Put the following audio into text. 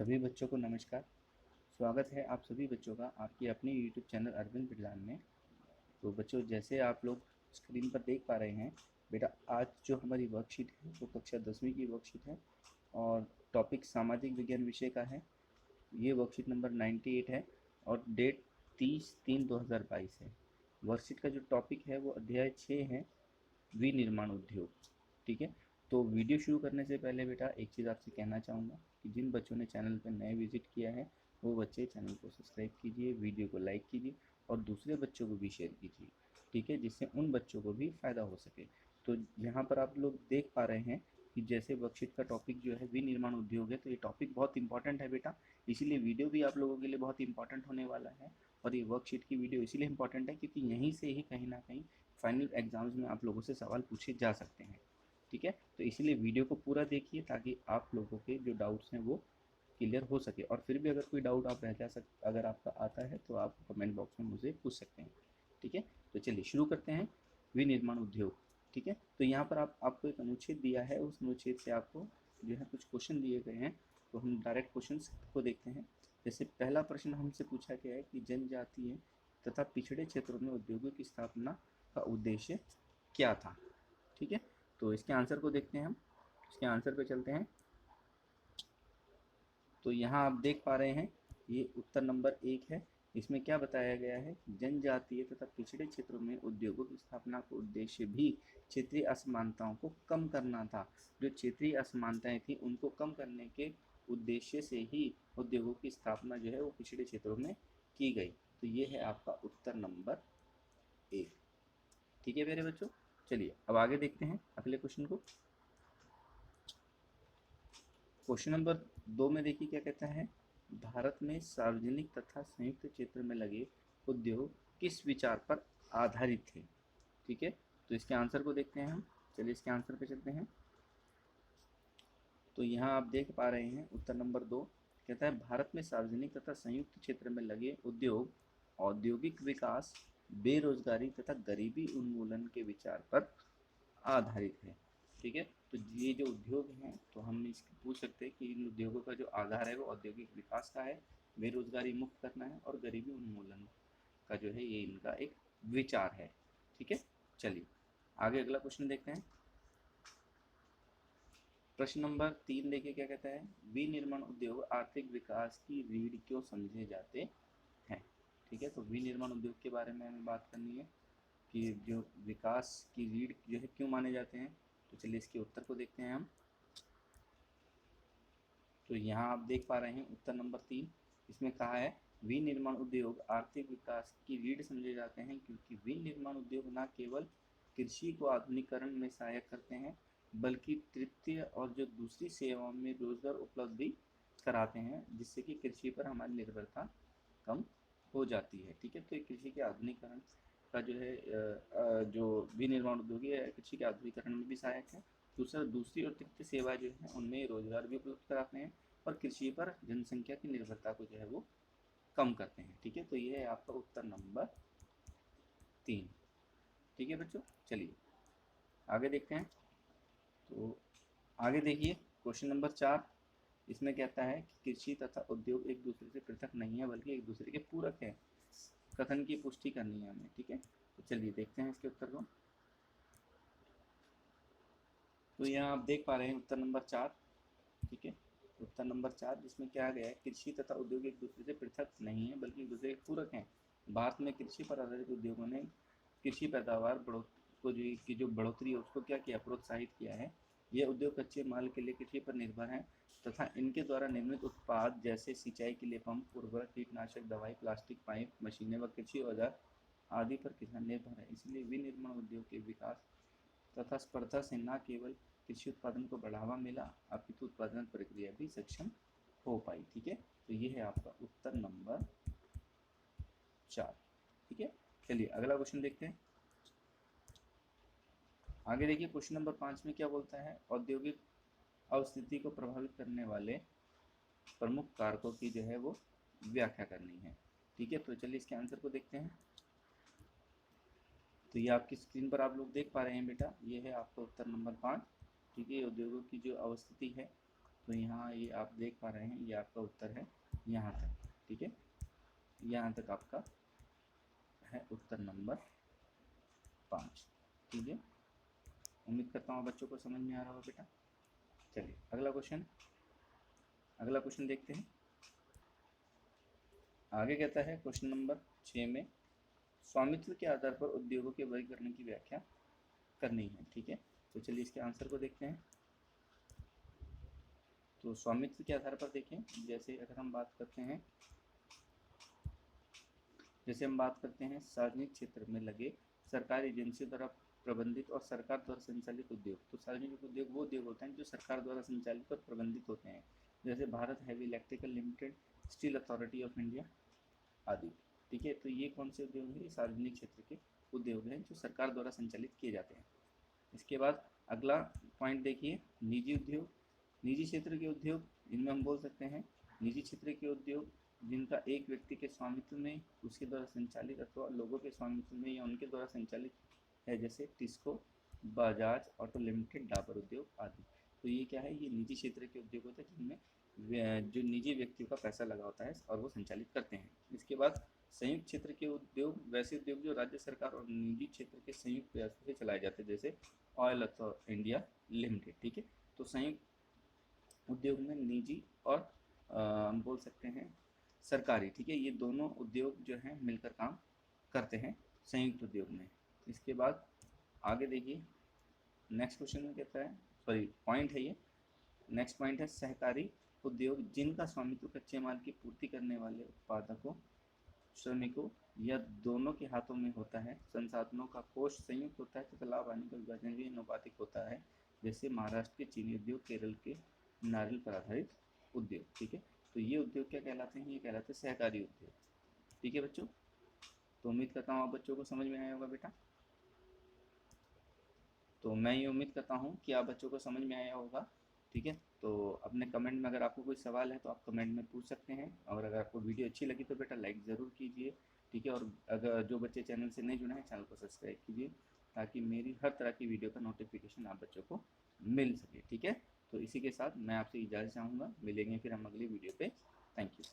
सभी बच्चों को नमस्कार। स्वागत है आप सभी बच्चों का आपकी अपनी यूट्यूब चैनल अरविंद विज्ञान में। तो बच्चों, जैसे आप लोग स्क्रीन पर देख पा रहे हैं, बेटा आज जो हमारी वर्कशीट है वो कक्षा 10वीं की वर्कशीट है और टॉपिक सामाजिक विज्ञान विषय का है। ये वर्कशीट नंबर 98 है और डेट 30/3/2022 है। वर्कशीट का जो टॉपिक है वो अध्याय 6 है, विनिर्माण उद्योग। ठीक है, तो वीडियो शुरू करने से पहले बेटा एक चीज़ आपसे कहना चाहूँगा कि जिन बच्चों ने चैनल पर नए विजिट किया है वो बच्चे चैनल को सब्सक्राइब कीजिए, वीडियो को लाइक कीजिए और दूसरे बच्चों को भी शेयर कीजिए। ठीक है, जिससे उन बच्चों को भी फ़ायदा हो सके। तो यहाँ पर आप लोग देख पा रहे हैं कि जैसे वर्कशीट का टॉपिक जो है विनिर्माण उद्योग है, तो ये टॉपिक बहुत इंपॉर्टेंट है बेटा, इसीलिए वीडियो भी आप लोगों के लिए बहुत इंपॉर्टेंट होने वाला है। और ये वर्कशीट की वीडियो इसीलिए इंपॉर्टेंट है क्योंकि यहीं से ही कहीं ना कहीं फाइनल एग्जाम्स में आप लोगों से सवाल पूछे जा सकते हैं। ठीक है, तो इसीलिए वीडियो को पूरा देखिए ताकि आप लोगों के जो डाउट्स हैं वो क्लियर हो सके। और फिर भी अगर कोई डाउट आप रह जा सक अगर आपका आता है तो आप कमेंट बॉक्स में मुझे पूछ सकते हैं। ठीक है, तो चलिए शुरू करते हैं। विनिर्माण उद्योग। ठीक है, तो यहाँ पर आपको एक अनुच्छेद दिया है, उस अनुच्छेद से आपको जो है कुछ क्वेश्चन दिए गए हैं। तो हम डायरेक्ट क्वेश्चन को देखते हैं। जैसे पहला प्रश्न हमसे पूछा गया है कि जनजातीय तथा पिछड़े क्षेत्रों में उद्योगों की स्थापना का उद्देश्य क्या था। ठीक है, तो इसके आंसर को देखते हैं हम। इसके आंसर पे चलते हैं। तो यहाँ आप देख पा रहे हैं ये उत्तर नंबर 1 है। इसमें क्या बताया गया है, जनजातीय तथा पिछड़े क्षेत्रों में उद्योगों की स्थापना का उद्देश्य भी क्षेत्रीय असमानताओं को कम करना था। जो क्षेत्रीय असमानताएं थी उनको कम करने के उद्देश्य से ही उद्योगों की स्थापना जो है वो पिछड़े क्षेत्रों में की गई। तो ये है आपका उत्तर नंबर 1। ठीक है मेरे बच्चों, चलिए अब आगे देखते हैं अगले क्वेश्चन को। क्वेश्चन नंबर 2 में देखिए क्या कहता है, भारत में सार्वजनिक तथा संयुक्त क्षेत्र में लगे उद्योग किस विचार पर आधारित थे। ठीक है, तो इसके आंसर को देखते हैं हम। चलिए इसके आंसर पे चलते हैं। तो यहाँ आप देख पा रहे हैं उत्तर नंबर 2 कहता है भारत में सार्वजनिक तथा संयुक्त क्षेत्र में लगे उद्योग औद्योगिक विकास, बेरोजगारी तथा गरीबी उन्मूलन के विचार पर आधारित है। ठीक है, तो ये जो उद्योग हैं तो हम इसको पूछ सकते हैं कि इन उद्योगों का जो आधार है वो औद्योगिक विकास का है, बेरोजगारी मुक्त करना है और गरीबी उन्मूलन का जो है ये इनका एक विचार है। ठीक है, चलिए आगे अगला क्वेश्चन देखते हैं। प्रश्न नंबर 3 देखिए क्या कहता है, विनिर्माण उद्योग आर्थिक विकास की रीढ़ क्यों समझे जाते हैं। ठीक है, तो विनिर्माण उद्योग के बारे में हमें बात करनी है कि जो विकास की रीढ़ जो है क्यों माने जाते हैं। तो चलिए इसके उत्तर को देखते हैं हम। तो यहाँ आप देख पा रहे हैं उत्तर नंबर 3, इसमें कहा है विनिर्माण उद्योग आर्थिक विकास की रीढ़ समझे जाते हैं क्योंकि विनिर्माण उद्योग न केवल कृषि को आधुनिकीकरण में सहायक करते हैं बल्कि तृतीय और जो दूसरी सेवाओं में रोजगार उपलब्ध भी कराते हैं, जिससे कि कृषि पर हमारी निर्भरता कम हो जाती है। ठीक है, तो ये कृषि के आधुनिकीकरण का जो है जो विनिर्माण उद्योग है कृषि के आधुनिकीकरण में भी सहायक है। दूसरा, दूसरी और तृतीय सेवा जो है उनमें रोजगार भी उपलब्ध कराते हैं और कृषि पर जनसंख्या की निर्भरता को जो है वो कम करते हैं। ठीक है, तो ये है आपका उत्तर नंबर 3। ठीक है बच्चों, चलिए आगे देखते हैं। तो आगे देखिए क्वेश्चन नंबर 4, इसमें कहता है कि कृषि तथा उद्योग एक दूसरे से पृथक नहीं है बल्कि एक दूसरे के पूरक है। कथन की पुष्टि करनी है हमें। ठीक है, तो चलिए देखते हैं इसके उत्तर को। तो यहाँ आप देख पा रहे हैं उत्तर नंबर 4। ठीक है, उत्तर नंबर 4 जिसमें क्या गया है, कृषि तथा उद्योग एक दूसरे से पृथक नहीं है बल्कि एक दूसरे के पूरक हैं। भारत में कृषि पर आधारित उद्योगों ने कृषि पैदावार को जो बढ़ोतरी है उसको क्या किया, प्रोत्साहित किया है। ये उद्योग कच्चे माल के लिए कृषि पर निर्भर हैं तथा इनके द्वारा निर्मित उत्पाद जैसे सिंचाई के लिए पंप, उर्वरक, कीटनाशक दवाई, प्लास्टिक पाइप, मशीनें व कृषि औजार आदि पर किसान निर्भर है। इसलिए विनिर्माण उद्योग के विकास तथा स्पर्धा से न केवल कृषि उत्पादन को बढ़ावा मिला अपितु उत्पादन प्रक्रिया भी सक्षम हो पाई। ठीक है, तो ये है आपका उत्तर नंबर 4। ठीक है, चलिए अगला क्वेश्चन देखते हैं। आगे देखिए क्वेश्चन नंबर 5 में क्या बोलता है, औद्योगिक अवस्थिति को प्रभावित करने वाले प्रमुख कारकों की जो है वो व्याख्या करनी है। ठीक है, तो चलिए इसके आंसर को देखते हैं। तो ये आपकी स्क्रीन पर आप लोग देख पा रहे हैं बेटा, ये है आपका उत्तर नंबर 5। ठीक है, उद्योगों की जो अवस्थिति है तो यहाँ ये आप देख पा रहे हैं, ये आपका उत्तर है यहाँ तक, ठीक है। यहाँ तक आपका है उत्तर नंबर 5, ठीक है। उम्मीद करता हूँ बच्चों को समझ में आ रहा होगा बेटा। चलिए अगला क्वेश्चन देखते हैं। आगे कहता है क्वेश्चन नंबर 6 में स्वामित्व के आधार पर उद्योगों के वर्गीकरण की व्याख्या करनी है, ठीक है। तो चलिए इसके आंसर को देखते हैं। तो स्वामित्व के आधार पर देखें, जैसे अगर हम बात करते हैं, सार्वजनिक क्षेत्र में लगे सरकारी एजेंसियों द्वारा प्रबंधित और सरकार द्वारा संचालित उद्योग। तो सार्वजनिक उद्योग वो उद्योग होते हैं जो सरकार द्वारा संचालित और प्रबंधित होते हैं, जैसे Bharat heavy electrical limited, steel authority of India आदि, ठीक है। तो ये कौन से उद्योग हैं? सार्वजनिक क्षेत्र के उद्योग हैं जो सरकार द्वारा संचालित किए जाते हैं। इसके बाद अगला पॉइंट देखिए, निजी उद्योग। निजी क्षेत्र के उद्योग, इनमें हम बोल सकते हैं निजी क्षेत्र के उद्योग जिनका एक व्यक्ति के स्वामित्व में, उसके द्वारा संचालित अथवा लोगों के स्वामित्व में या उनके द्वारा संचालित है, जैसे टिस्को, बजाज ऑटो लिमिटेड, डाबर उद्योग आदि। तो ये क्या है? ये निजी क्षेत्र के उद्योग होते हैं जिनमें जो निजी व्यक्तियों का पैसा लगा होता है और वो संचालित करते हैं। इसके बाद संयुक्त क्षेत्र के उद्योग, वैसे उद्योग जो राज्य सरकार और निजी क्षेत्र के संयुक्त प्रयासों से चलाए जाते हैं, जैसे ऑयल अथॉरिटी इंडिया लिमिटेड, ठीक है। तो संयुक्त उद्योग में निजी और हम बोल सकते हैं सरकारी, ठीक है, ये दोनों उद्योग जो हैं मिलकर काम करते हैं संयुक्त उद्योग में। इसके बाद आगे देखिए, नेक्स्ट क्वेश्चन में कहता है, सॉरी पॉइंट है ये, नेक्स्ट पॉइंट है सहकारी उद्योग जिनका स्वामित्व कच्चे माल की पूर्ति करने वाले उत्पादकों, श्रमिकों या दोनों के हाथों में होता है। संसाधनों का कोष संयुक्त होता है तथा लाभ हानि का विभाजन भी अनुपातिक होता है, जैसे महाराष्ट्र के चीनी उद्योग, केरल के नारियल पर आधारित उद्योग, ठीक है। तो ये उद्योग क्या कहलाते हैं? ये कहलाते हैं सहकारी उद्योग, ठीक है बच्चों। तो उम्मीद करता हूँ आप बच्चों को समझ में आया होगा बेटा। तो मैं ये उम्मीद करता हूँ कि आप बच्चों को समझ में आया होगा, ठीक है। तो अपने कमेंट में अगर आपको कोई सवाल है तो आप कमेंट में पूछ सकते हैं, और अगर आपको वीडियो अच्छी लगी तो बेटा लाइक ज़रूर कीजिए, ठीक है। और अगर जो बच्चे चैनल से नहीं जुड़े हैं, चैनल को सब्सक्राइब कीजिए, ताकि मेरी हर तरह की वीडियो का नोटिफिकेशन आप बच्चों को मिल सके, ठीक है। तो इसी के साथ मैं आपसे इजाज़त चाहूँगा, मिलेंगे फिर हम अगली वीडियो पे। Thank you.